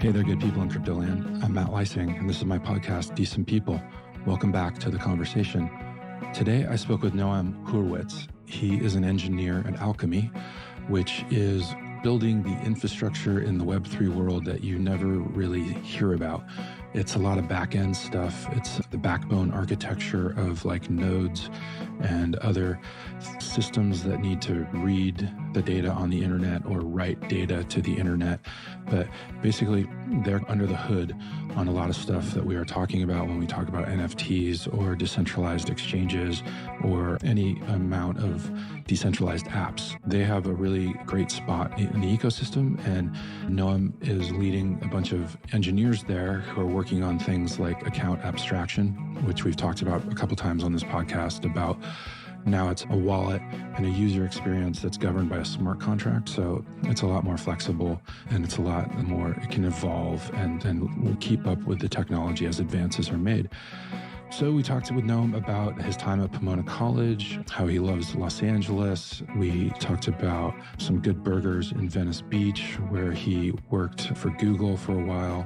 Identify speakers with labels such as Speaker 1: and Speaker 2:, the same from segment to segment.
Speaker 1: Hey there, good people in crypto land. I'm Matt Lysing, and this is my podcast, Decent People. Welcome back to the conversation. Today, I spoke with Noam Hurwitz. He is an engineer at Alchemy, which is building the infrastructure in the Web3 world that you never really hear about. It's a lot of back-end stuff. It's the backbone architecture of like nodes and other systems that need to read the data on the internet or write data to the internet. But basically, they're under the hood on a lot of stuff that we are talking about when we talk about NFTs or decentralized exchanges or any amount of decentralized apps. They have a really great spot in the ecosystem, and Noam is leading a bunch of engineers there who are working on things like account abstraction, which we've talked about a couple times on this podcast about. Now it's a wallet and a user experience that's governed by a smart contract. So it's a lot more flexible and it's a lot more, it can evolve and keep up with the technology as advances are made. So we talked with Noam about his time at Pomona College, how he loves Los Angeles. We talked about some good burgers in Venice Beach, where he worked for Google for a while.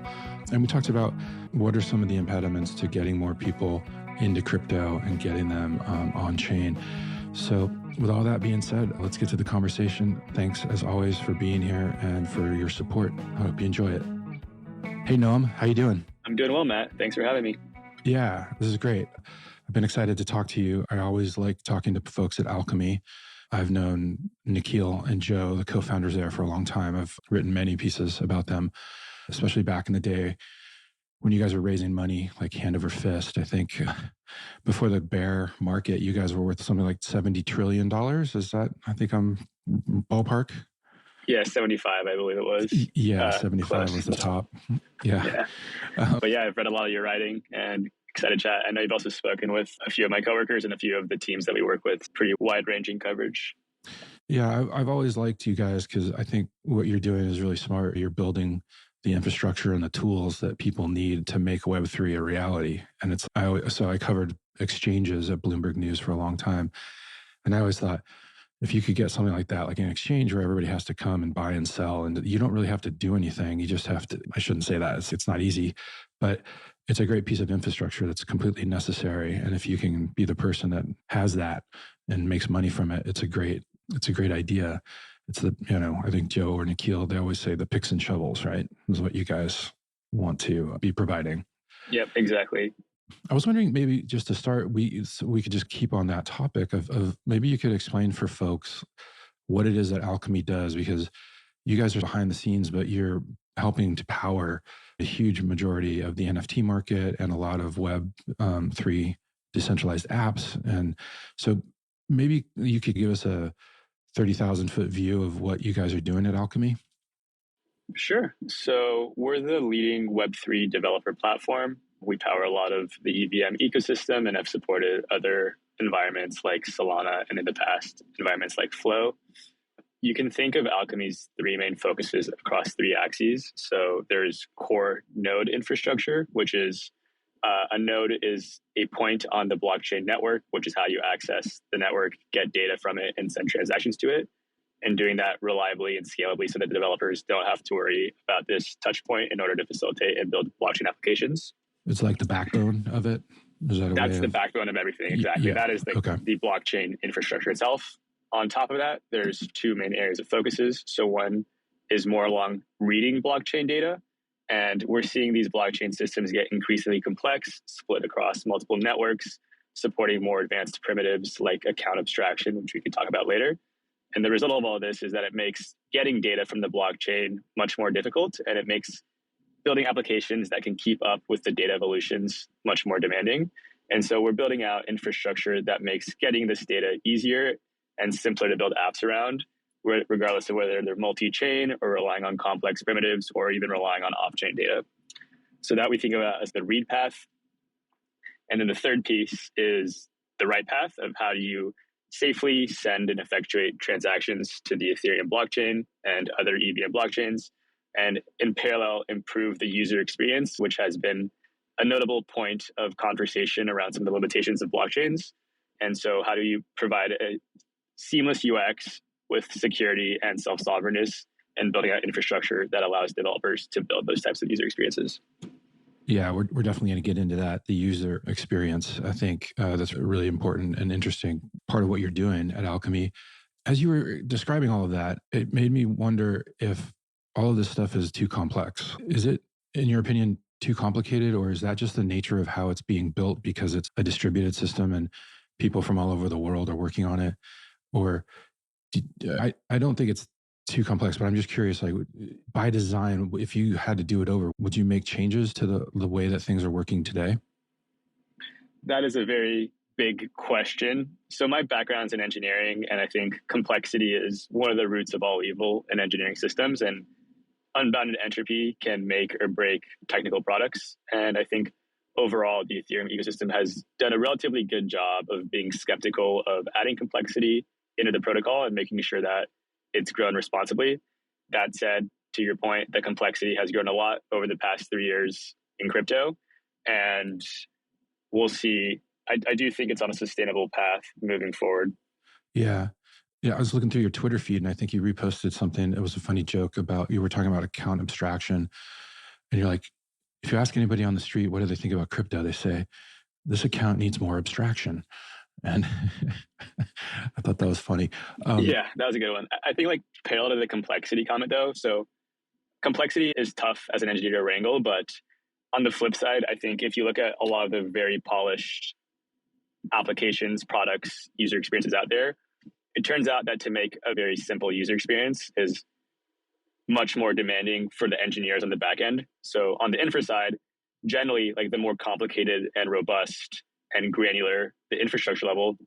Speaker 1: And we talked about what are some of the impediments to getting more people into crypto and getting them on chain. So with all that being said, let's get to the conversation. Thanks as always for being here and for your support. I hope you enjoy it. Hey Noam, how you doing?
Speaker 2: I'm doing well, Matt. Thanks for having me.
Speaker 1: Yeah, this is great. I've been excited to talk to you. I always like talking to folks at Alchemy. I've known Nikhil and Joe, the co-founders there, for a long time. I've written many pieces about them, especially back in the day when you guys were raising money like hand over fist. I think before the bear market, you guys were worth something like $70 trillion. Is that, I think I'm ballpark?
Speaker 2: Yeah, 75, I believe it was.
Speaker 1: Yeah, 75 close. Was the top. Yeah.
Speaker 2: But yeah, I've read a lot of your writing and excited to chat. I know you've also spoken with a few of my coworkers and a few of the teams that we work with. Pretty wide-ranging coverage.
Speaker 1: Yeah, I've always liked you guys because I think what you're doing is really smart. You're building the infrastructure and the tools that people need to make Web3 a reality. And I covered exchanges at Bloomberg News for a long time. And I always thought, if you could get something like that, like an exchange where everybody has to come and buy and sell, and you don't really have to do anything. You just have to, I shouldn't say that, it's not easy, but it's a great piece of infrastructure that's completely necessary. And if you can be the person that has that and makes money from it, it's a great idea. It's I think Joe or Nikhil, they always say the picks and shovels, right? Is what you guys want to be providing.
Speaker 2: Yep, exactly.
Speaker 1: I was wondering, maybe just to start, we could just keep on that topic of maybe you could explain for folks what it is that Alchemy does, because you guys are behind the scenes, but you're helping to power a huge majority of the NFT market and a lot of Web3 decentralized apps. And so maybe you could give us a 30,000-foot view of what you guys are doing at Alchemy.
Speaker 2: Sure. So we're the leading Web3 developer platform. We power a lot of the EVM ecosystem and have supported other environments like Solana and in the past, environments like Flow. You can think of Alchemy's three main focuses across three axes. So there's core node infrastructure, which is a node is a point on the blockchain network, which is how you access the network, get data from it, and send transactions to it. And doing that reliably and scalably so that the developers don't have to worry about this touch point in order to facilitate and build blockchain applications.
Speaker 1: It's like the backbone of it?
Speaker 2: That's the backbone of everything, exactly. Yeah. That is the blockchain infrastructure itself. On top of that, there's two main areas of focuses. So one is more along reading blockchain data. And we're seeing these blockchain systems get increasingly complex, split across multiple networks, supporting more advanced primitives like account abstraction, which we can talk about later. And the result of all of this is that it makes getting data from the blockchain much more difficult, and it makes building applications that can keep up with the data evolutions much more demanding. And so we're building out infrastructure that makes getting this data easier and simpler to build apps around, regardless of whether they're multi-chain or relying on complex primitives or even relying on off-chain data. So that we think about as the read path. And then the third piece is the write path of how do you safely send and effectuate transactions to the Ethereum blockchain and other EVM blockchains, and in parallel, improve the user experience, which has been a notable point of conversation around some of the limitations of blockchains. And so how do you provide a seamless UX with security and self-sovereignness and building out infrastructure that allows developers to build those types of user experiences.
Speaker 1: Yeah, we're definitely going to get into that, the user experience. I think that's a really important and interesting part of what you're doing at Alchemy. As you were describing all of that, it made me wonder if all of this stuff is too complex. Is it, in your opinion, too complicated, or is that just the nature of how it's being built because it's a distributed system and people from all over the world are working on it? Or I don't think it's too complex, but I'm just curious, like by design, if you had to do it over, would you make changes to the way that things are working today?
Speaker 2: That is a very big question. So my background's in engineering, and I think complexity is one of the roots of all evil in engineering systems, and unbounded entropy can make or break technical products. And I think overall, the Ethereum ecosystem has done a relatively good job of being skeptical of adding complexity into the protocol and making sure that it's grown responsibly. That said, to your point, the complexity has grown a lot over the past 3 years in crypto, and we'll see. I do think it's on a sustainable path moving forward.
Speaker 1: Yeah. Yeah, I was looking through your Twitter feed and I think you reposted something. It was a funny joke about, you were talking about account abstraction. And you're like, if you ask anybody on the street, what do they think about crypto? They say, this account needs more abstraction. And I thought that was funny.
Speaker 2: Yeah, that was a good one. I think like parallel to the complexity comment though. So complexity is tough as an engineer to wrangle, but on the flip side, I think if you look at a lot of the very polished applications, products, user experiences out there, it turns out that to make a very simple user experience is much more demanding for the engineers on the back end. So on the infra side, generally, like the more complicated and robust and granular the infrastructure level,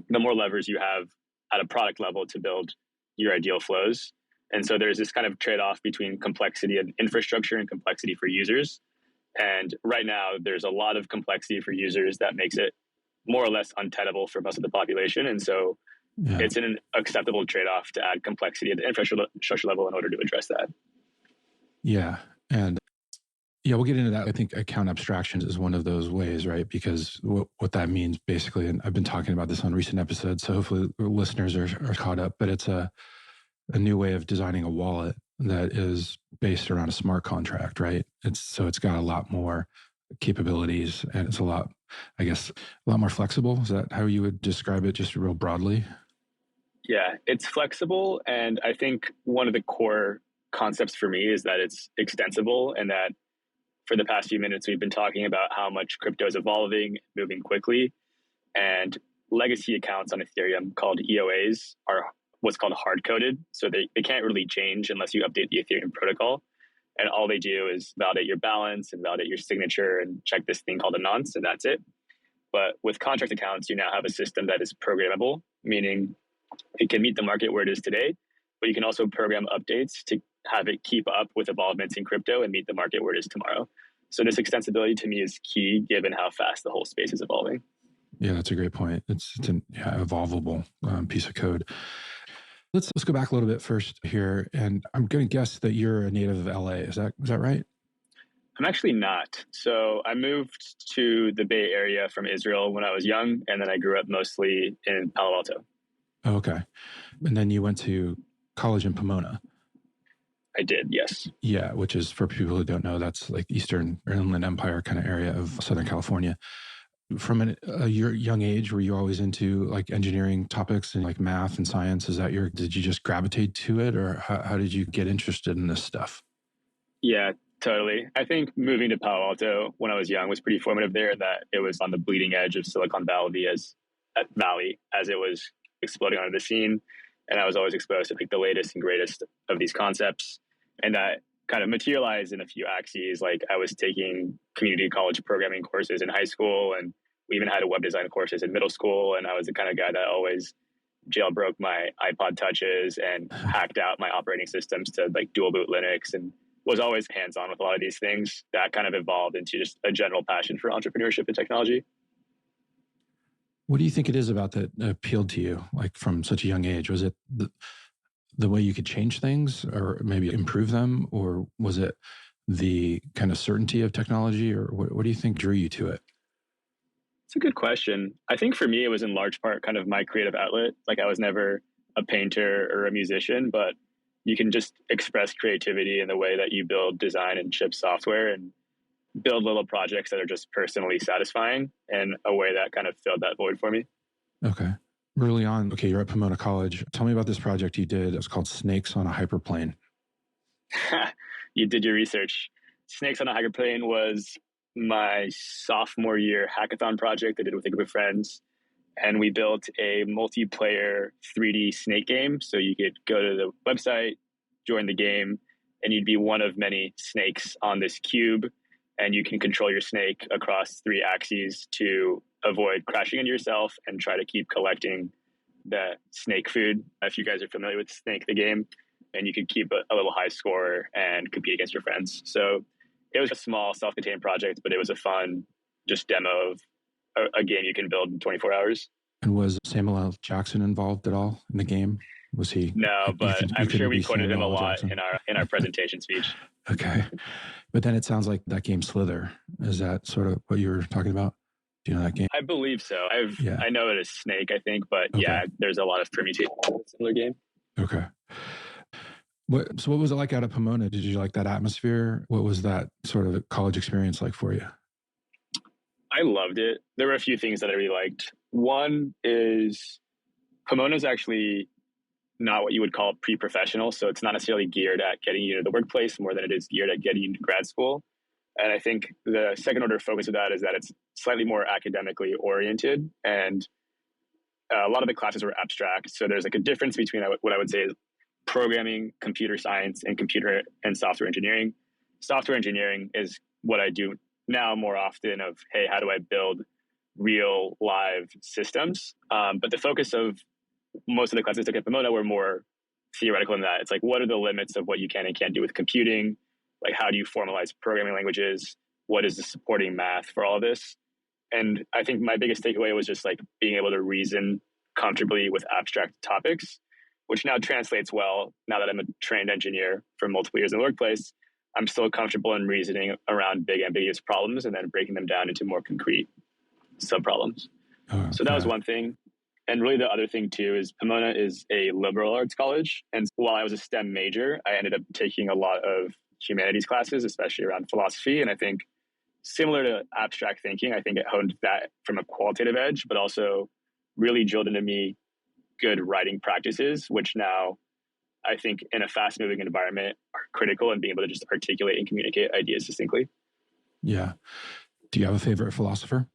Speaker 2: the more levers you have at a product level to build your ideal flows. And so there's this kind of trade-off between complexity of infrastructure and complexity for users. And right now, there's a lot of complexity for users that makes it more or less untenable for most of the population. And so it's an acceptable trade-off to add complexity at the infrastructure level in order to address that.
Speaker 1: Yeah. And yeah, we'll get into that. I think account abstractions is one of those ways, right? Because what that means basically, and I've been talking about this on recent episodes, so hopefully listeners are caught up, but it's a new way of designing a wallet that is based around a smart contract, right? It's got a lot more capabilities and it's a lot more flexible. Is that how you would describe it, just real broadly?
Speaker 2: Yeah, it's flexible. And I think one of the core concepts for me is that it's extensible, and that for the past few minutes, we've been talking about how much crypto is evolving, moving quickly, and legacy accounts on Ethereum called EOAs are what's called hard-coded. So they can't really change unless you update the Ethereum protocol. And all they do is validate your balance and validate your signature and check this thing called a nonce, and that's it. But with contract accounts, you now have a system that is programmable, meaning it can meet the market where it is today, but you can also program updates to have it keep up with evolvements in crypto and meet the market where it is tomorrow. So this extensibility to me is key given how fast the whole space is evolving.
Speaker 1: Yeah, that's a great point. It's an evolvable piece of code. Let's go back a little bit first here. And I'm going to guess that you're a native of LA. Is that right?
Speaker 2: I'm actually not. So I moved to the Bay Area from Israel when I was young, and then I grew up mostly in Palo Alto.
Speaker 1: Oh, okay. And then you went to college in Pomona.
Speaker 2: I did, yes.
Speaker 1: Yeah, which is, for people who don't know, that's like Eastern or Inland Empire kind of area of Southern California. From a young age, were you always into like engineering topics and like math and science? Did you just gravitate to it, or how did you get interested in this stuff?
Speaker 2: Yeah, totally. I think moving to Palo Alto when I was young was pretty formative there, that it was on the bleeding edge of Silicon Valley as it was exploding onto the scene. And I was always exposed to like the latest and greatest of these concepts. And that kind of materialized in a few axes. Like I was taking community college programming courses in high school, and we even had a web design courses in middle school. And I was the kind of guy that always jailbroke my iPod touches and hacked out my operating systems to like dual boot Linux, and was always hands-on with a lot of these things. That kind of evolved into just a general passion for entrepreneurship and technology.
Speaker 1: What do you think it is about that appealed to you, like from such a young age? Was it the way you could change things or maybe improve them? Or was it the kind of certainty of technology? Or what do you think drew you to it?
Speaker 2: It's a good question. I think for me, it was in large part kind of my creative outlet. Like I was never a painter or a musician, but you can just express creativity in the way that you build, design, and ship software, and build little projects that are just personally satisfying in a way that kind of filled that void for me.
Speaker 1: Okay. Early on, okay, you're at Pomona College. Tell me about this project you did. It was called Snakes on a Hyperplane.
Speaker 2: You did your research. Snakes on a Hyperplane was my sophomore year hackathon project I did with a group of friends. And we built a multiplayer 3D snake game. So you could go to the website, join the game, and you'd be one of many snakes on this cube. And you can control your snake across 3 axes to avoid crashing into yourself and try to keep collecting the snake food. If you guys are familiar with Snake, the game, and you could keep a little high score and compete against your friends. So it was a small self-contained project, but it was a fun just demo of a game you can build in 24 hours.
Speaker 1: And was Samuel L. Jackson involved at all in the game? Was he?
Speaker 2: No, but I'm sure we quoted him a lot in our presentation speech.
Speaker 1: Okay. But then it sounds like that game Slither. Is that sort of what you were talking about? Do you know that game?
Speaker 2: I believe so. I know it is Snake, I think, but yeah, there's a lot of permutations in a similar game.
Speaker 1: Okay. So what was it like out of Pomona? Did you like that atmosphere? What was that sort of college experience like for you?
Speaker 2: I loved it. There were a few things that I really liked. One is Pomona is actually not what you would call pre-professional. So it's not necessarily geared at getting you to the workplace more than it is geared at getting you to grad school. And I think the second order focus of that is that it's slightly more academically oriented. And a lot of the classes were abstract. So there's like a difference between what I would say is programming, computer science, and computer and software engineering. Software engineering is what I do now more often of, hey, how do I build real live systems? But the focus of most of the classes I took at Pomona were more theoretical in that. It's like, what are the limits of what you can and can't do with computing? Like, how do you formalize programming languages? What is the supporting math for all of this? And I think my biggest takeaway was just like being able to reason comfortably with abstract topics, which now translates well. Now that I'm a trained engineer for multiple years in the workplace, I'm still comfortable in reasoning around big ambiguous problems and then breaking them down into more concrete sub-problems. So that was one thing. And really the other thing too is Pomona is a liberal arts college. And while I was a STEM major, I ended up taking a lot of humanities classes, especially around philosophy. And I think similar to abstract thinking, I think it honed that from a qualitative edge, but also really drilled into me good writing practices, which now I think in a fast moving environment are critical in being able to just articulate and communicate ideas distinctly.
Speaker 1: Yeah. Do you have a favorite philosopher?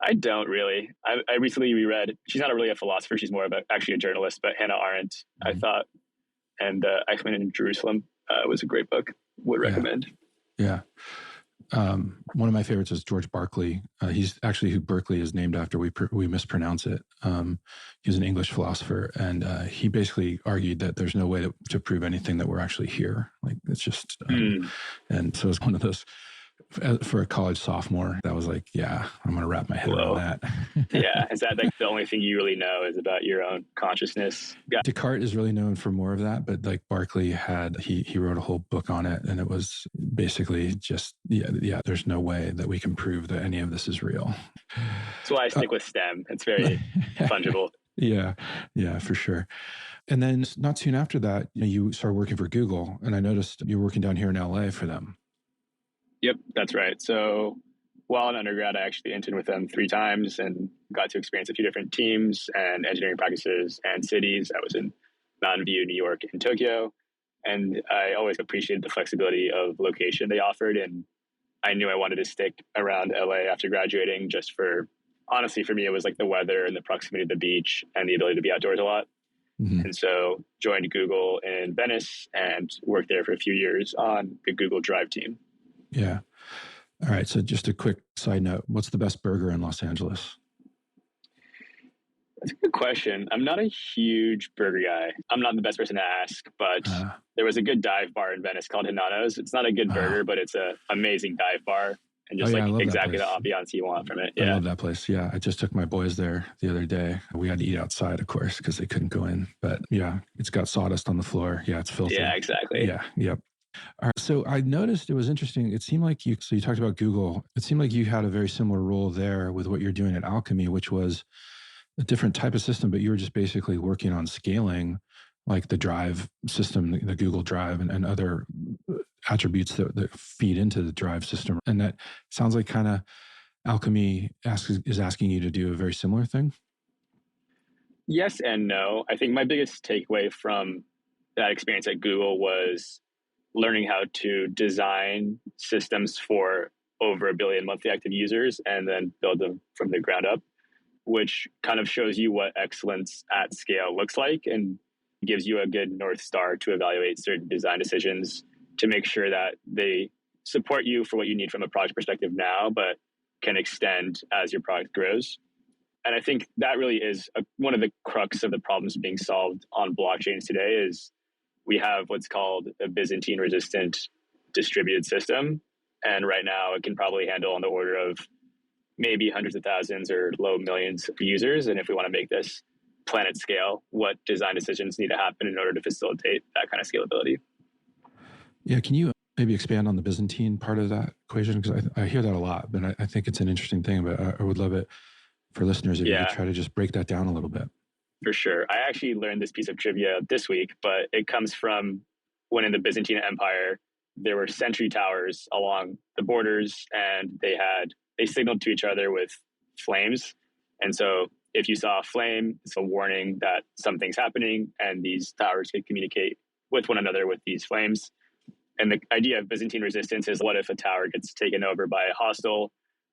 Speaker 2: I don't really. I recently reread, she's not really a philosopher, she's more of actually a journalist, but Hannah Arendt, I thought, and Eichmann in Jerusalem was a great book. Would recommend.
Speaker 1: Yeah. One of my favorites is George Berkeley. He's actually who Berkeley is named after. We mispronounce it. He was an English philosopher, and he basically argued that there's no way to prove anything that we're actually here. Like it's just, and so it's one of those. For a college sophomore, that was like, yeah, I'm going to wrap my head around that.
Speaker 2: Yeah. Is that like the only thing you really know is about your own consciousness?
Speaker 1: Descartes is really known for more of that, but like Berkeley he wrote a whole book on it, and it was basically just, there's no way that we can prove that any of this is real.
Speaker 2: That's why I stick with STEM. It's very fungible.
Speaker 1: Yeah, for sure. And then not soon after that, you started working for Google, and I noticed you were working down here in LA for them.
Speaker 2: Yep, that's right. So while in undergrad, I actually interned with them 3 times and got to experience a few different teams and engineering practices and cities. I was in Mountain View, New York, and Tokyo. And I always appreciated the flexibility of location they offered. And I knew I wanted to stick around LA after graduating honestly, for me, it was like the weather and the proximity to the beach and the ability to be outdoors a lot. Mm-hmm. And so joined Google in Venice and worked there for a few years on the Google Drive team.
Speaker 1: Yeah. All right. So just a quick side note. What's the best burger in Los Angeles?
Speaker 2: That's a good question. I'm not a huge burger guy. I'm not the best person to ask, but there was a good dive bar in Venice called Hinano's. It's not a good burger, but it's an amazing dive bar and just exactly the ambiance you want from it. Yeah.
Speaker 1: I love that place. Yeah. I just took my boys there the other day. We had to eat outside, of course, because they couldn't go in. But yeah, it's got sawdust on the floor. Yeah, it's filthy.
Speaker 2: Yeah, exactly.
Speaker 1: Yeah. Yep. All right. So I noticed it was interesting. It seemed like you talked about Google. It seemed like you had a very similar role there with what you're doing at Alchemy, which was a different type of system, but you were just basically working on scaling like the Drive system, the Google Drive, and other attributes that feed into the Drive system. And that sounds like kind of Alchemy is asking you to do a very similar thing.
Speaker 2: Yes and no. I think my biggest takeaway from that experience at Google was learning how to design systems for over 1 billion monthly active users and then build them from the ground up, which kind of shows you what excellence at scale looks like and gives you a good North Star to evaluate certain design decisions to make sure that they support you for what you need from a product perspective now, but can extend as your product grows. And I think that really is one of the crux of the problems being solved on blockchains today is we have what's called a Byzantine resistant distributed system. And right now it can probably handle on the order of maybe hundreds of thousands or low millions of users. And if we want to make this planet scale, what design decisions need to happen in order to facilitate that kind of scalability?
Speaker 1: Yeah, can you maybe expand on the Byzantine part of that equation? Because I hear that a lot, but I think it's an interesting thing, but I would love it for listeners if you could try to just break that down a little bit.
Speaker 2: For sure. I actually learned this piece of trivia this week, but it comes from when in the Byzantine Empire, there were sentry towers along the borders and they signaled to each other with flames. And so if you saw a flame, it's a warning that something's happening and these towers could communicate with one another with these flames. And the idea of Byzantine resistance is what if a tower gets taken over by a hostile?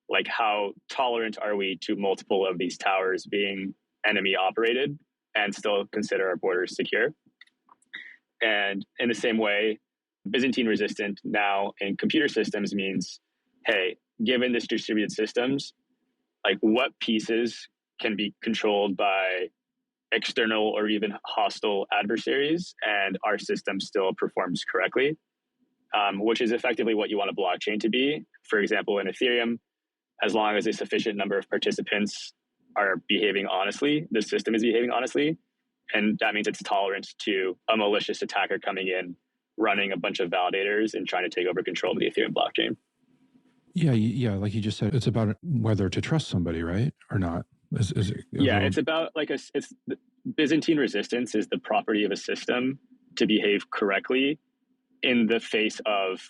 Speaker 2: Like how tolerant are we to multiple of these towers being enemy operated and still consider our borders secure? And in the same way, Byzantine resistant now in computer systems means, hey, given this distributed systems, like what pieces can be controlled by external or even hostile adversaries and our system still performs correctly, which is effectively what you want a blockchain to be. For example, in Ethereum, as long as a sufficient number of participants are behaving honestly, the system is behaving honestly. And that means it's tolerant to a malicious attacker coming in, running a bunch of validators and trying to take over control of the Ethereum blockchain.
Speaker 1: Yeah. Like you just said, it's about whether to trust somebody, right? Or not.
Speaker 2: It's about Byzantine resistance is the property of a system to behave correctly in the face of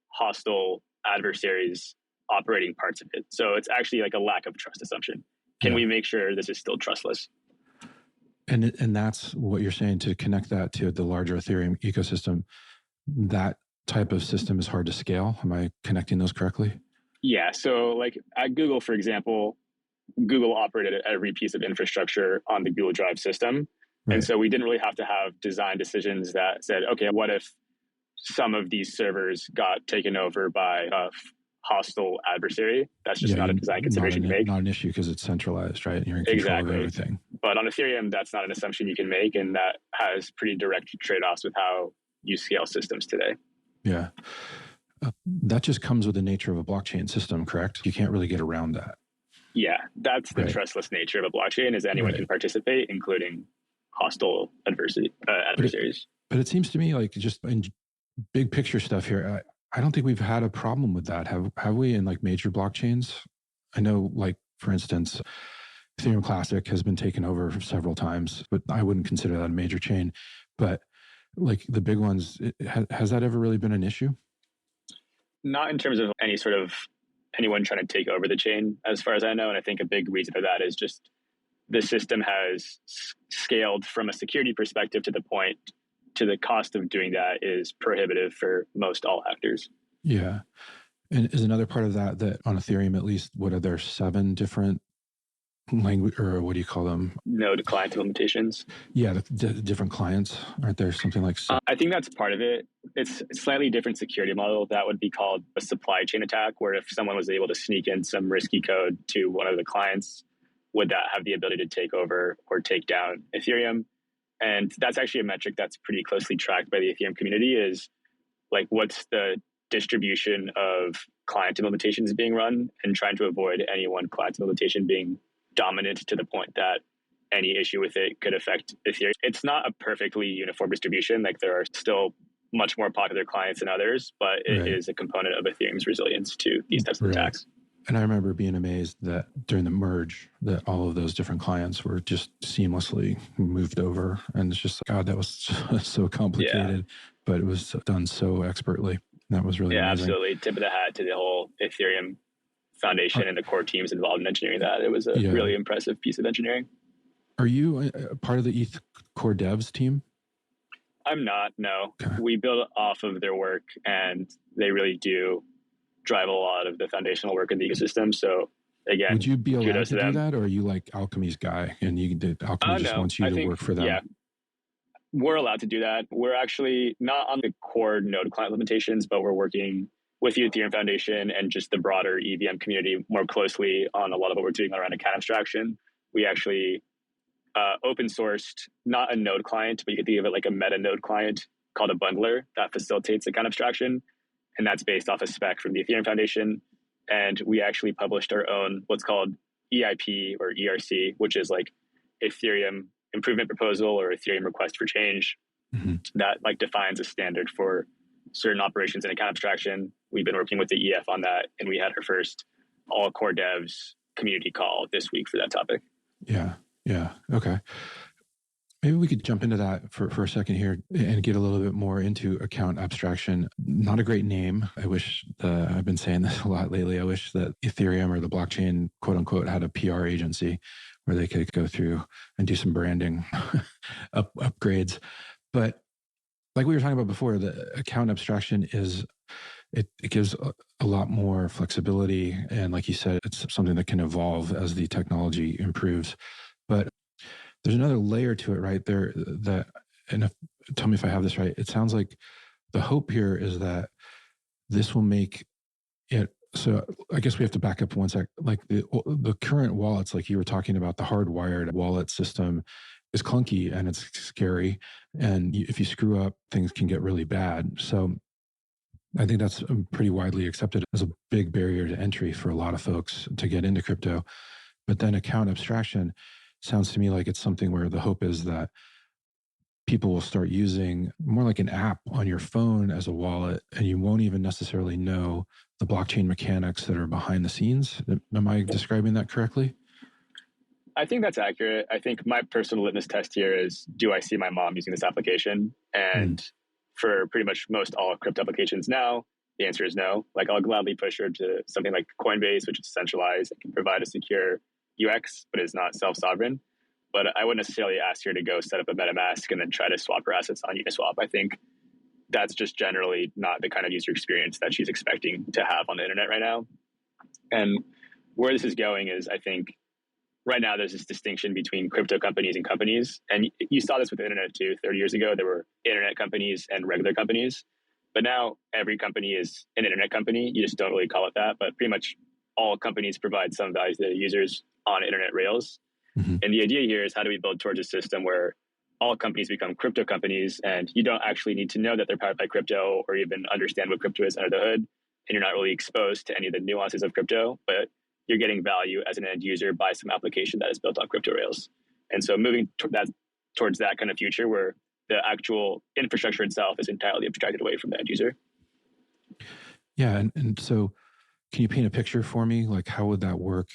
Speaker 2: hostile adversaries operating parts of it. So it's actually like a lack of trust assumption. Can we make sure this is still trustless?
Speaker 1: And that's what you're saying, to connect that to the larger Ethereum ecosystem. That type of system is hard to scale. Am I connecting those correctly?
Speaker 2: Yeah. So like at Google, for example, Google operated every piece of infrastructure on the Google Drive system. Right. And so we didn't really have to have design decisions that said, okay, what if some of these servers got taken over by a hostile adversary? That's just not a design consideration to make.
Speaker 1: Not an issue because it's centralized, right? And you're in control of everything.
Speaker 2: But on Ethereum, that's not an assumption you can make. And that has pretty direct trade-offs with how you scale systems today.
Speaker 1: Yeah. That just comes with the nature of a blockchain system, correct? You can't really get around that.
Speaker 2: Yeah, that's the trustless nature of a blockchain, is anyone can participate, including hostile adversaries.
Speaker 1: But it seems to me like, just in big picture stuff here, I don't think we've had a problem with that. Have we in like major blockchains? I know, like, for instance, Ethereum Classic has been taken over several times, but I wouldn't consider that a major chain. But like the big ones, has that ever really been an issue?
Speaker 2: Not in terms of any sort of anyone trying to take over the chain, as far as I know. And I think a big reason for that is just the system has scaled from a security perspective to the point to the cost of doing that is prohibitive for most all actors.
Speaker 1: Yeah. And is another part of that on Ethereum, at least, what are there 7 different language, or what do you call them?
Speaker 2: Node client implementations.
Speaker 1: Yeah, the different clients. Aren't there something like?
Speaker 2: I think that's part of it. It's a slightly different security model. That would be called a supply chain attack, where if someone was able to sneak in some risky code to one of the clients, would that have the ability to take over or take down Ethereum? And that's actually a metric that's pretty closely tracked by the Ethereum community, is like, what's the distribution of client implementations being run, and trying to avoid any one client implementation being dominant to the point that any issue with it could affect Ethereum. It's not a perfectly uniform distribution. Like, there are still much more popular clients than others, but it is a component of Ethereum's resilience to these types of attacks.
Speaker 1: And I remember being amazed that during the merge, that all of those different clients were just seamlessly moved over. And it's just, God, that was so complicated, but it was done so expertly. That was really amazing.
Speaker 2: Absolutely. Tip of the hat to the whole Ethereum Foundation and the core teams involved in engineering that. It was a really impressive piece of engineering.
Speaker 1: Are you a part of the ETH core devs team?
Speaker 2: I'm not, no. Okay. We build off of their work, and they really do drive a lot of the foundational work in the ecosystem. So again,
Speaker 1: would you be allowed to do that, or are you like Alchemy's guy and Alchemy just wants you to work for them?
Speaker 2: Yeah, we're allowed to do that. We're actually not on the core node client implementations, but we're working with the Ethereum Foundation and just the broader EVM community more closely on a lot of what we're doing around account abstraction. We actually open sourced, not a node client, but you could think of it like a meta node client called a bundler that facilitates account abstraction. And that's based off a spec from the Ethereum Foundation. And we actually published our own, what's called EIP or ERC, which is like Ethereum improvement proposal or Ethereum request for change that like defines a standard for certain operations in account abstraction. We've been working with the EF on that. And we had our first all core devs community call this week for that topic.
Speaker 1: Yeah. Okay. Maybe we could jump into that for a second here and get a little bit more into account abstraction. Not a great name. I've been saying this a lot lately. I wish that Ethereum or the blockchain, quote unquote, had a PR agency where they could go through and do some branding upgrades. But like we were talking about before, the account abstraction it gives a lot more flexibility. And like you said, it's something that can evolve as the technology improves. But there's another layer to it right there tell me if I have this right. It sounds like the hope here is that this will make it. So I guess we have to back up one sec. Like the current wallets, like you were talking about, the hardwired wallet system is clunky and it's scary. And if you screw up, things can get really bad. So I think that's pretty widely accepted as a big barrier to entry for a lot of folks to get into crypto. But then account abstraction sounds to me like it's something where the hope is that people will start using more like an app on your phone as a wallet, and you won't even necessarily know the blockchain mechanics that are behind the scenes. Am I describing that correctly?
Speaker 2: I think that's accurate. I think my personal litmus test here is, do I see my mom using this application? And for pretty much most all crypto applications now, the answer is no. Like I'll gladly push her to something like Coinbase, which is centralized and can provide a secure UX, but is not self-sovereign. But I wouldn't necessarily ask her to go set up a MetaMask and then try to swap her assets on Uniswap. I think that's just generally not the kind of user experience that she's expecting to have on the internet right now. And where this is going is, I think right now there's this distinction between crypto companies and companies. And you saw this with the internet too. 30 years ago, there were internet companies and regular companies. But now every company is an internet company. You just don't really call it that. But pretty much all companies provide some value to their users on internet rails. And the idea here is, how do we build towards a system where all companies become crypto companies, and you don't actually need to know that they're powered by crypto or even understand what crypto is under the hood. And you're not really exposed to any of the nuances of crypto, but you're getting value as an end user by some application that is built on crypto rails. And so moving towards that kind of future where the actual infrastructure itself is entirely abstracted away from the end user.
Speaker 1: Yeah. And so can you paint a picture for me? Like, how would that work?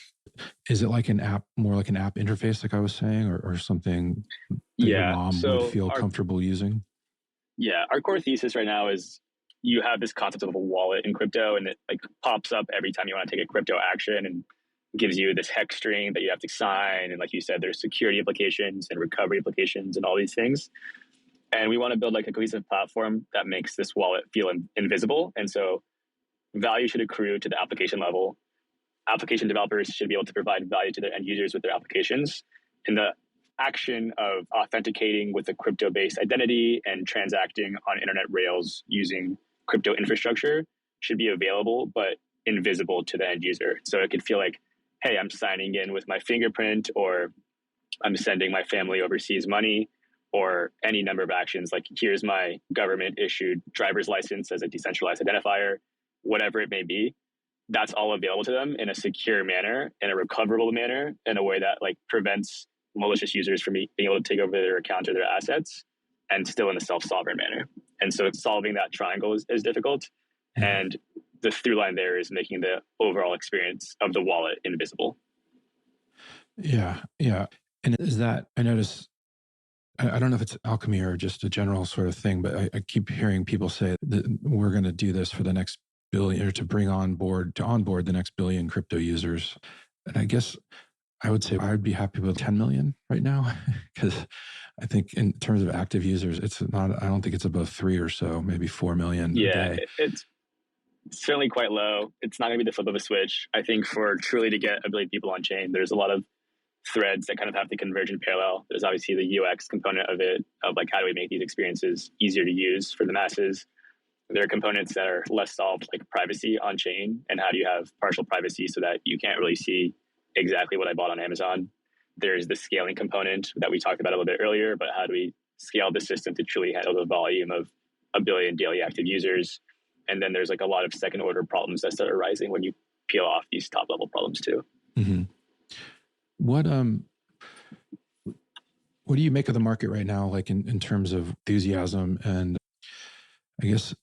Speaker 1: Is it like an app, more like an app interface, like I was saying, or something that your mom would feel comfortable using?
Speaker 2: Yeah. Our core thesis right now is you have this concept of a wallet in crypto, and it like pops up every time you want to take a crypto action and gives you this hex string that you have to sign. And like you said, there's security implications and recovery implications and all these things. And we want to build like a cohesive platform that makes this wallet feel invisible. And so value should accrue to the application level. Application developers should be able to provide value to their end users with their applications. And the action of authenticating with a crypto-based identity and transacting on internet rails using crypto infrastructure should be available, but invisible to the end user. So it could feel like, hey, I'm signing in with my fingerprint, or I'm sending my family overseas money, or any number of actions. Like, here's my government issued driver's license as a decentralized identifier, whatever it may be. That's all available to them in a secure manner, in a recoverable manner, in a way that like prevents malicious users from being able to take over their account or their assets, and still in a self-sovereign manner. And so solving that triangle is difficult. And the through line there is making the overall experience of the wallet invisible.
Speaker 1: Yeah. And is that, I notice, I don't know if it's Alchemy or just a general sort of thing, but I keep hearing people say that we're going to do this for the next billion, or to onboard the next billion crypto users. And I guess I would say I'd be happy with 10 million right now, because I think in terms of active users, I don't think it's above 3 or so, maybe 4 million a day.
Speaker 2: It's certainly quite low. It's not going to be the flip of a switch. I think for truly to get a billion people on chain, there's a lot of threads that kind of have to converge in parallel. There's obviously the UX component of it, of like, how do we make these experiences easier to use for the masses? There are components that are less solved, like privacy on chain, and how do you have partial privacy so that you can't really see exactly what I bought on Amazon. There's the scaling component that we talked about a little bit earlier, but how do we scale the system to truly handle the volume of a billion daily active users? And then there's like a lot of second order problems that start arising when you peel off these top level problems too.
Speaker 1: Mm-hmm. What do you make of the market right now, like in terms of enthusiasm? And I guess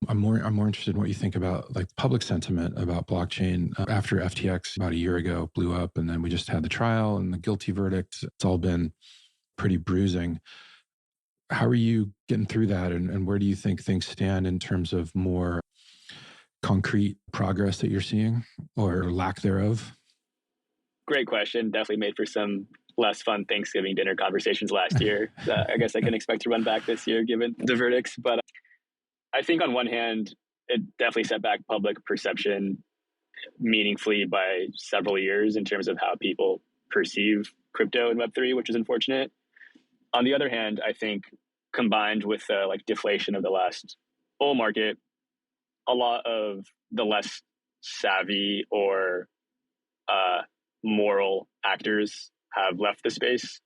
Speaker 1: I'm more interested in what you think about like public sentiment about blockchain after FTX about a year ago blew up, and then we just had the trial and the guilty verdict. It's all been pretty bruising. How are you getting through that, and where do you think things stand in terms of more concrete progress that you're seeing or lack thereof?
Speaker 2: Great question. Definitely made for some less fun Thanksgiving dinner conversations last year. I guess I can expect to run back this year given the verdicts. But I think on one hand, it definitely set back public perception meaningfully by several years in terms of how people perceive crypto and Web3, which is unfortunate. On the other hand, I think combined with the like deflation of the last bull market, a lot of the less savvy or moral actors have left the space.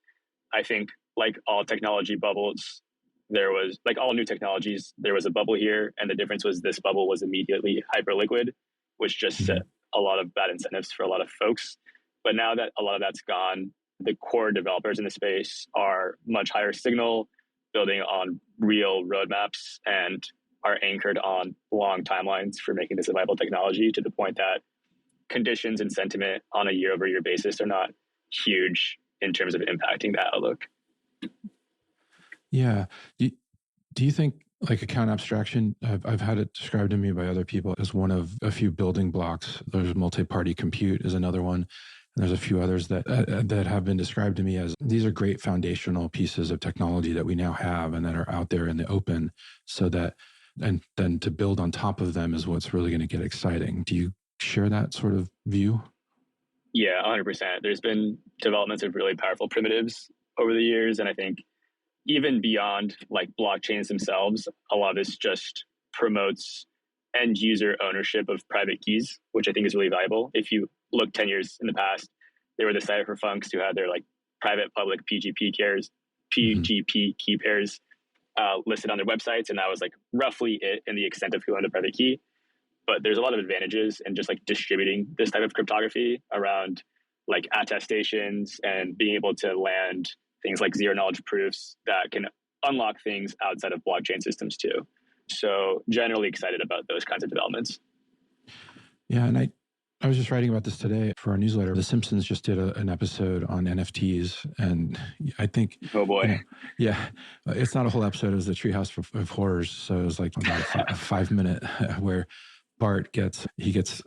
Speaker 2: I think like all technology bubbles, there was like all new technologies, there was a bubble here. And the difference was this bubble was immediately hyper liquid, which just set a lot of bad incentives for a lot of folks. But now that a lot of that's gone, the core developers in the space are much higher signal, building on real roadmaps, and are anchored on long timelines for making this a viable technology, to the point that conditions and sentiment on a year-over-year basis are not huge in terms of impacting that outlook.
Speaker 1: Yeah. Do you think like account abstraction, I've had it described to me by other people as one of a few building blocks. There's multi-party compute is another one. And there's a few others that have been described to me as these are great foundational pieces of technology that we now have and that are out there in the open, so that, and then to build on top of them is what's really going to get exciting. Do you share that sort of view?
Speaker 2: Yeah, 100%. There's been developments of really powerful primitives over the years. And I think even beyond like blockchains themselves, a lot of this just promotes end user ownership of private keys, which I think is really valuable. If you look 10 years in the past, there were the cypherpunks who had their like private public PGP key pairs listed on their websites. And that was like roughly it in the extent of who owned a private key. But there's a lot of advantages in just like distributing this type of cryptography around like attestations and being able to land things like zero knowledge proofs that can unlock things outside of blockchain systems too. So generally excited about those kinds of developments.
Speaker 1: Yeah, and I was just writing about this today for our newsletter. The Simpsons just did an episode on NFTs, and I think,
Speaker 2: oh boy,
Speaker 1: it's not a whole episode. It was the Treehouse of Horrors, so it was like about a 5-minute where Bart gets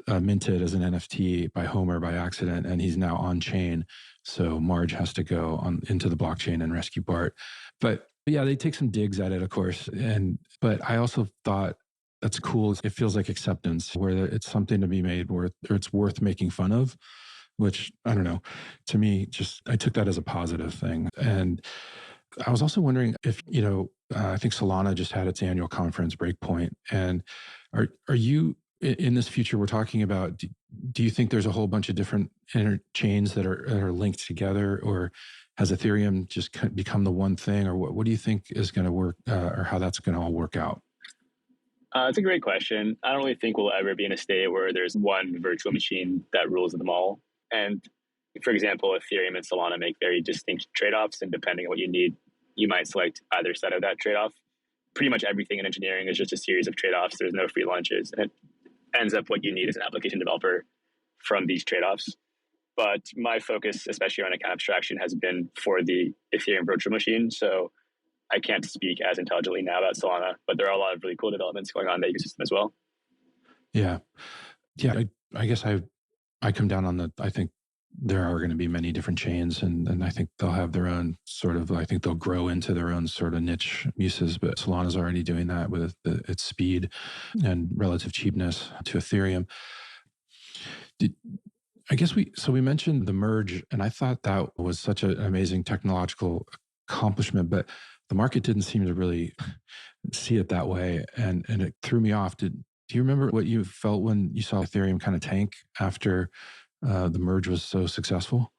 Speaker 1: minted as an NFT by Homer by accident, and he's now on chain. So Marge has to go into the blockchain and rescue Bart. But yeah, they take some digs at it, of course. But I also thought that's cool. It feels like acceptance, where it's something to be made or it's worth making fun of, which I don't know. To me, I took that as a positive thing. And I was also wondering if, I think Solana just had its annual conference, Breakpoint. And are you, in this future we're talking about, do you think there's a whole bunch of different chains that are linked together, or has Ethereum just become the one thing, or what do you think is going to work, or how that's going to all work out?
Speaker 2: It's a great question. I don't really think we'll ever be in a state where there's one virtual machine that rules them all. And for example, Ethereum and Solana make very distinct trade-offs, and depending on what you need, you might select either side of that trade-off. Pretty much everything in engineering is just a series of trade-offs. There's no free lunches. And ends up what you need as an application developer from these trade-offs. But my focus, especially on account abstraction, has been for the Ethereum virtual machine. So I can't speak as intelligently now about Solana, but there are a lot of really cool developments going on in the ecosystem as well.
Speaker 1: Yeah. Yeah. I guess I come down on I think there are going to be many different chains, and I think they'll have their own sort of, I think they'll grow into their own sort of niche uses, but Solana's already doing that with its speed and relative cheapness to Ethereum. I guess we mentioned the merge, and I thought that was such an amazing technological accomplishment, but the market didn't seem to really see it that way, and it threw me off. Do you remember what you felt when you saw Ethereum kind of tank after the merge was so successful?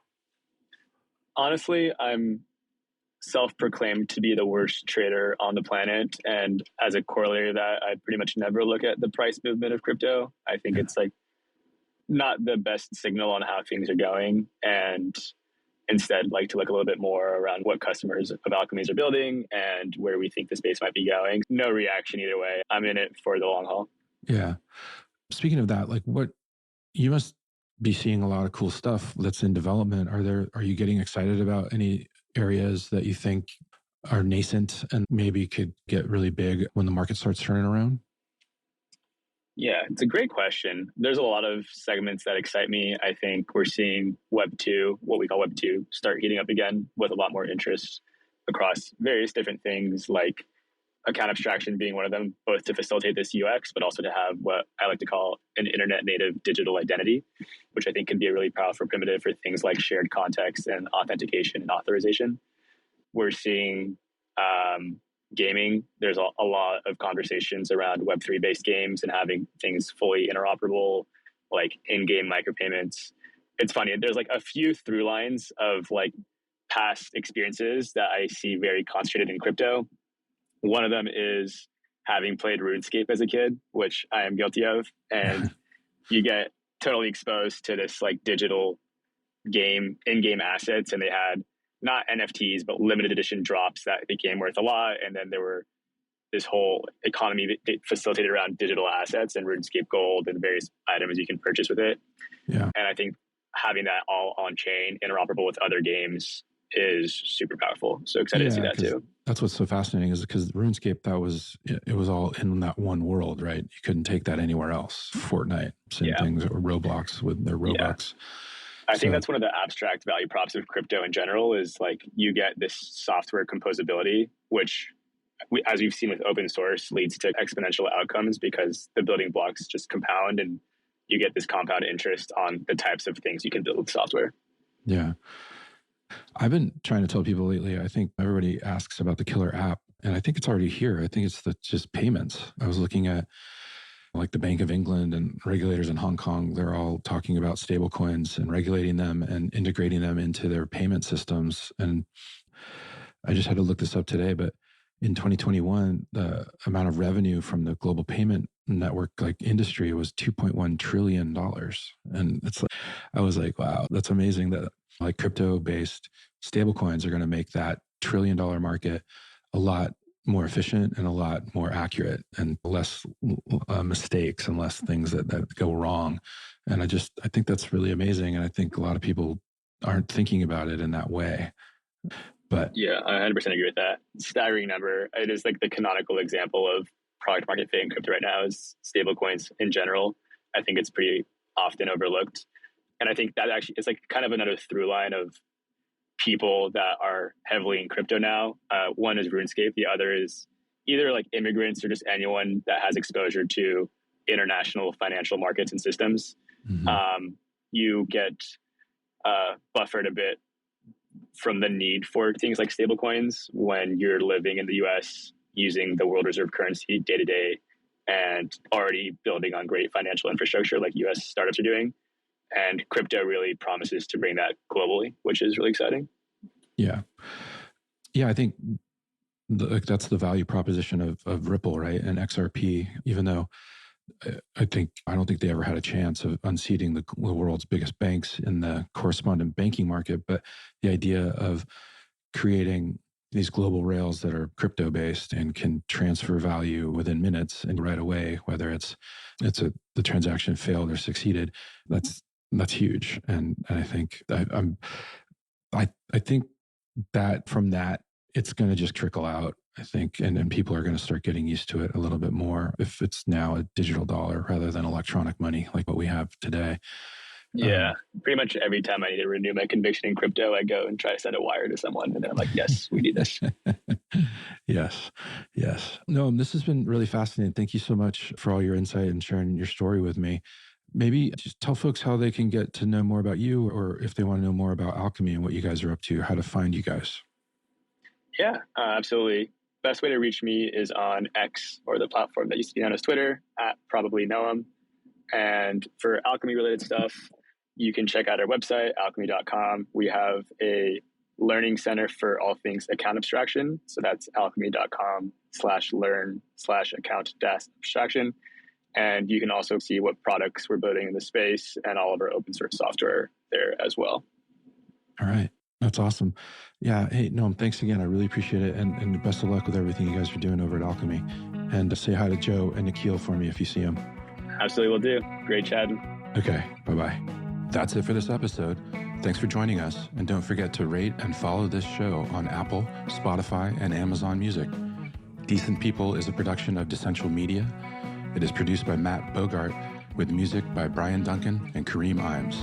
Speaker 2: Honestly, I'm self-proclaimed to be the worst trader on the planet, and as a corollary of that, I pretty much never look at the price movement of crypto. I think it's like not the best signal on how things are going, and instead like to look a little bit more around what customers of Alchemy's are building and where we think the space might be going. No reaction either way. I'm in it for the long haul.
Speaker 1: Yeah. Speaking of that, like you must be seeing a lot of cool stuff that's in development. Are you getting excited about any areas that you think are nascent and maybe could get really big when the market starts turning around?
Speaker 2: Yeah, it's a great question. There's a lot of segments that excite me. I think we're seeing Web 2, what we call Web 2, start heating up again with a lot more interest across various different things, like account abstraction being one of them, both to facilitate this UX, but also to have what I like to call an internet native digital identity, which I think can be a really powerful primitive for things like shared context and authentication and authorization. We're seeing gaming. There's a lot of conversations around Web3 based games and having things fully interoperable, like in-game micropayments. It's funny. There's like a few through lines of like past experiences that I see very concentrated in crypto. One of them is having played RuneScape as a kid, which I am guilty of. And you get totally exposed to this like digital game, in-game assets. And they had not NFTs, but limited edition drops that became worth a lot. And then there were this whole economy that facilitated around digital assets and RuneScape Gold and various items you can purchase with it. Yeah. And I think having that all on chain, interoperable with other games is super powerful. So excited to see that too.
Speaker 1: That's what's so fascinating is because RuneScape, it was all in that one world, right? You couldn't take that anywhere else. Fortnite, same things, or Roblox with their Robux. Yeah.
Speaker 2: I think that's one of the abstract value props of crypto in general is like you get this software composability, which as we've seen with open source leads to exponential outcomes because the building blocks just compound and you get this compound interest on the types of things you can build with software.
Speaker 1: Yeah. I've been trying to tell people lately, I think everybody asks about the killer app, and I think it's already here. I think it's just payments. I was looking at like the Bank of England and regulators in Hong Kong. They're all talking about stable coins and regulating them and integrating them into their payment systems. And I just had to look this up today, but in 2021, the amount of revenue from the global payment network like industry was $2.1 trillion. And it's like, I was like, wow, that's amazing that like crypto-based stablecoins are going to make that $1 trillion market a lot more efficient and a lot more accurate and less mistakes and less things that go wrong. And I think that's really amazing. And I think a lot of people aren't thinking about it in that way. But
Speaker 2: yeah, I 100% agree with that. Staggering number. It is like the canonical example of product market fit in crypto right now is stablecoins in general. I think it's pretty often overlooked. And I think that actually is like kind of another through line of people that are heavily in crypto now. One is RuneScape. The other is either like immigrants or just anyone that has exposure to international financial markets and systems. Mm-hmm. You get buffered a bit from the need for things like stablecoins when you're living in the US using the world reserve currency day to day and already building on great financial infrastructure like US startups are doing. And crypto really promises to bring that globally, which is really exciting. Yeah.
Speaker 1: Yeah, I think that's the value proposition of Ripple, right? And XRP, even though I don't think they ever had a chance of unseating the world's biggest banks in the correspondent banking market. But the idea of creating these global rails that are crypto based and can transfer value within minutes and right away, whether the transaction failed or succeeded, that's huge. And I think I think that from that, it's going to just trickle out, I think, and people are going to start getting used to it a little bit more if it's now a digital dollar rather than electronic money like what we have today.
Speaker 2: Yeah, pretty much every time I need to renew my conviction in crypto, I go and try to send a wire to someone, and they're like, yes, we need this.
Speaker 1: Yes. Noam, this has been really fascinating. Thank you so much for all your insight and sharing your story with me. Maybe just tell folks how they can get to know more about you, or if they want to know more about Alchemy and what you guys are up to, how to find you guys.
Speaker 2: Yeah, absolutely. Best way to reach me is on X, or the platform that used to be known as Twitter, @probablynoam. And for Alchemy related stuff, you can check out our website, alchemy.com. We have a learning center for all things account abstraction. So that's alchemy.com/learn/account-abstraction. And you can also see what products we're building in the space and all of our open source software there as well.
Speaker 1: All right. That's awesome. Yeah. Hey, Noam, thanks again. I really appreciate it. And best of luck with everything you guys are doing over at Alchemy. And say hi to Joe and Nikhil for me if you see them.
Speaker 2: Absolutely will do. Great chatting.
Speaker 1: Okay. Bye-bye. That's it for this episode. Thanks for joining us. And don't forget to rate and follow this show on Apple, Spotify, and Amazon Music. Decent People is a production of Decential Media. It is produced by Matt Bogart with music by Brian Duncan and Kareem Imes.